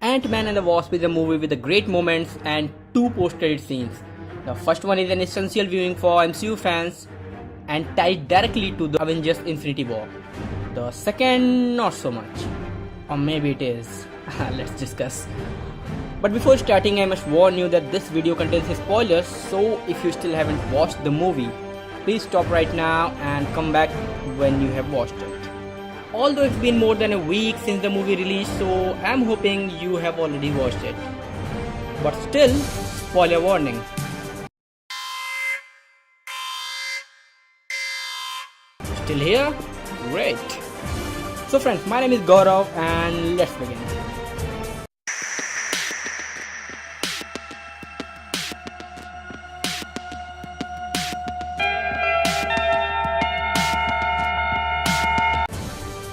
Ant-Man and the Wasp is a movie with the great moments and two post-credit scenes. The first one is an essential viewing for MCU fans and tied directly to the Avengers Infinity War. The second, not so much. Or maybe it is. Let's discuss. But before starting, I must warn you that this video contains spoilers, so if you still haven't watched the movie, please stop right now and come back when you have watched it. Although it's been more than a week since the movie released, so I'm hoping you have already watched it. But still, spoiler warning. Still here? Great. So friends, my name is Gaurav and let's begin.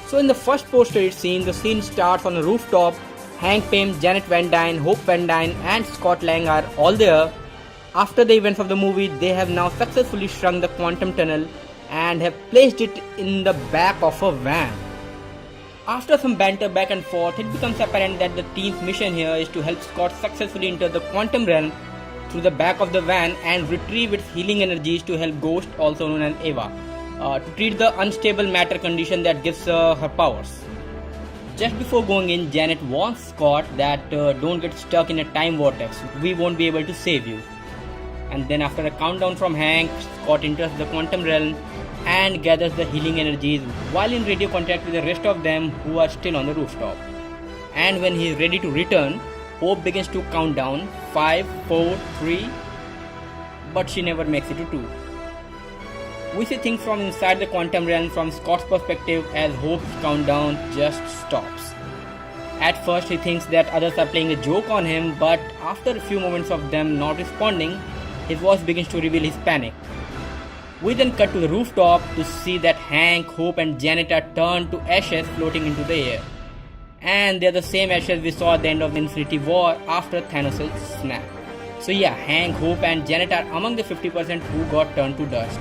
So in the first post-credit scene, the scene starts on a rooftop. Hank Pym, Janet Van Dyne, Hope Van Dyne and Scott Lang are all there. After the events of the movie, they have now successfully shrunk the quantum tunnel and have placed it in the back of a van. After some banter back and forth, it becomes apparent that the team's mission here is to help Scott successfully enter the quantum realm through the back of the van and retrieve its healing energies to help Ghost, also known as Ava, to treat the unstable matter condition that gives her powers. Just before going in, Janet warns Scott that don't get stuck in a time vortex, we won't be able to save you. And then after a countdown from Hank, Scott enters the quantum realm and gathers the healing energies while in radio contact with the rest of them who are still on the rooftop. And when he is ready to return, Hope begins to count down 5, 4, 3, but she never makes it to 2. We see things from inside the quantum realm from Scott's perspective as Hope's countdown just stops. At first he thinks that others are playing a joke on him, but after a few moments of them not responding, his voice begins to reveal his panic. We then cut to the rooftop to see that Hank, Hope and Janet are turned to ashes floating into the air. And they are the same ashes we saw at the end of the Infinity War after Thanos' snap. So yeah, Hank, Hope and Janet are among the 50% who got turned to dust.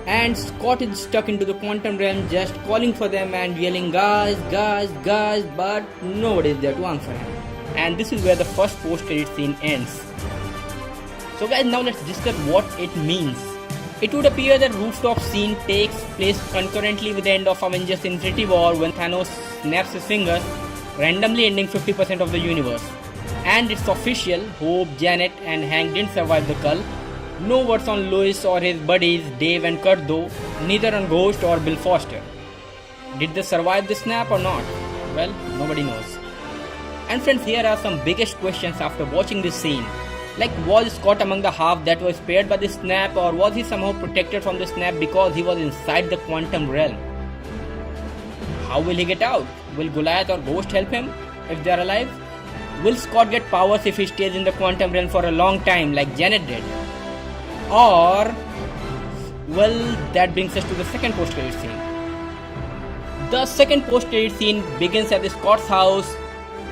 And Scott is stuck into the quantum realm just calling for them and yelling guys, guys, guys, but nobody is there to answer him. And this is where the first post-credit scene ends. So guys, now let's discuss what it means. It would appear that rooftop scene takes place concurrently with the end of Avengers Infinity War when Thanos snaps his fingers, randomly ending 50% of the universe. And it's official, Hope, Janet and Hank didn't survive the cull. No words on Lois or his buddies Dave and Kurt though, neither on Ghost or Bill Foster. Did they survive the snap or not? Well, nobody knows. And friends, here are some biggest questions after watching this scene. Like, was Scott among the half that was spared by the snap, or was he somehow protected from the snap because he was inside the quantum realm? How will he get out? Will Goliath or Ghost help him if they are alive? Will Scott get powers if he stays in the quantum realm for a long time like Janet did? Or, well, that brings us to the second post-credit scene. The second post-credit scene begins at Scott's house.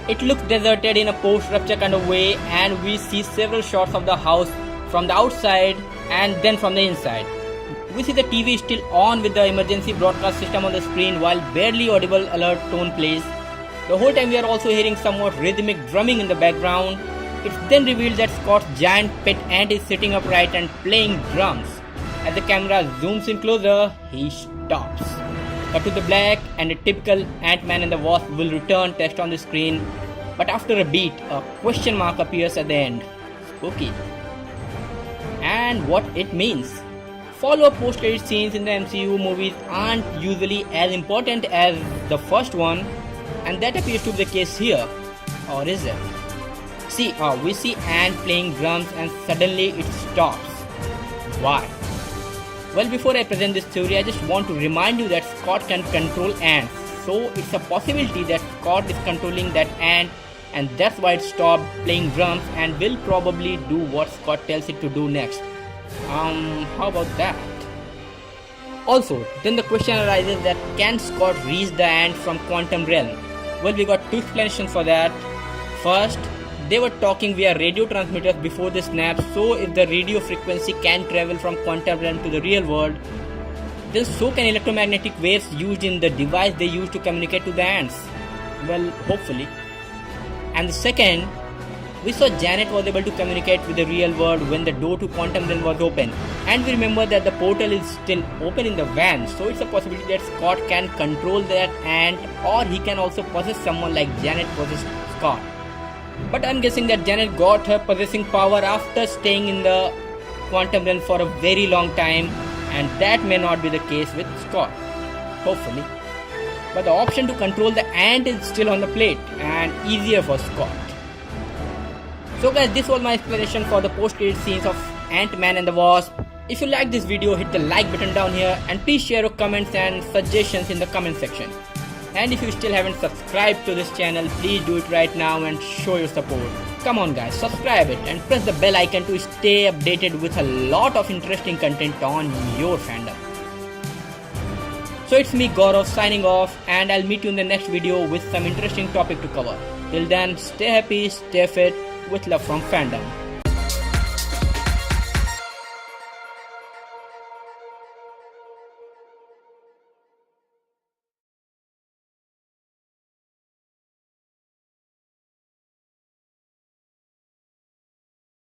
It looks deserted in a post-rupture kind of way, and we see several shots of the house from the outside and then from the inside. We see the TV still on with the emergency broadcast system on the screen while barely audible alert tone plays. The whole time we are also hearing somewhat rhythmic drumming in the background. It's then revealed that Scott's giant pet ant is sitting upright and playing drums. As the camera zooms in closer, he stops. Cut to the black and a typical Ant-Man and the Wasp will return text on the screen. But after a beat, a question mark appears at the end. Spooky. And what it means. Follow-up post-credit scenes in the MCU movies aren't usually as important as the first one, and that appears to be the case here. Or is it? See, we see Ant playing drums and suddenly it stops. Why? Well, before I present this theory, I just want to remind you that Scott can control ants. So it's a possibility that Scott is controlling that ant and that's why it stopped playing drums and will probably do what Scott tells it to do next. How about that? Also, then the question arises that can Scott reach the ant from quantum realm? Well, we got two explanations for that. First, they were talking via radio transmitters before the snap, so if the radio frequency can travel from quantum realm to the real world, then so can electromagnetic waves used in the device they use to communicate to the ants. Well, hopefully. And the second, we saw Janet was able to communicate with the real world when the door to quantum realm was open. And we remember that the portal is still open in the van, so it's a possibility that Scott can control that ant, or he can also possess someone like Janet possessed Scott. But I'm guessing that Janet got her possessing power after staying in the quantum realm for a very long time, and that may not be the case with Scott. Hopefully. But the option to control the ant is still on the plate and easier for Scott. So guys, this was my explanation for the post-credit scenes of Ant-Man and the Wasp. If you like this video, hit the like button down here and please share your comments and suggestions in the comment section. And if you still haven't subscribed to this channel, please do it right now and show your support. Come on guys, subscribe it and press the bell icon to stay updated with a lot of interesting content on your fandom. So it's me Gaurav signing off, and I'll meet you in the next video with some interesting topic to cover. Till then, stay happy, stay fit, with love from Fandom.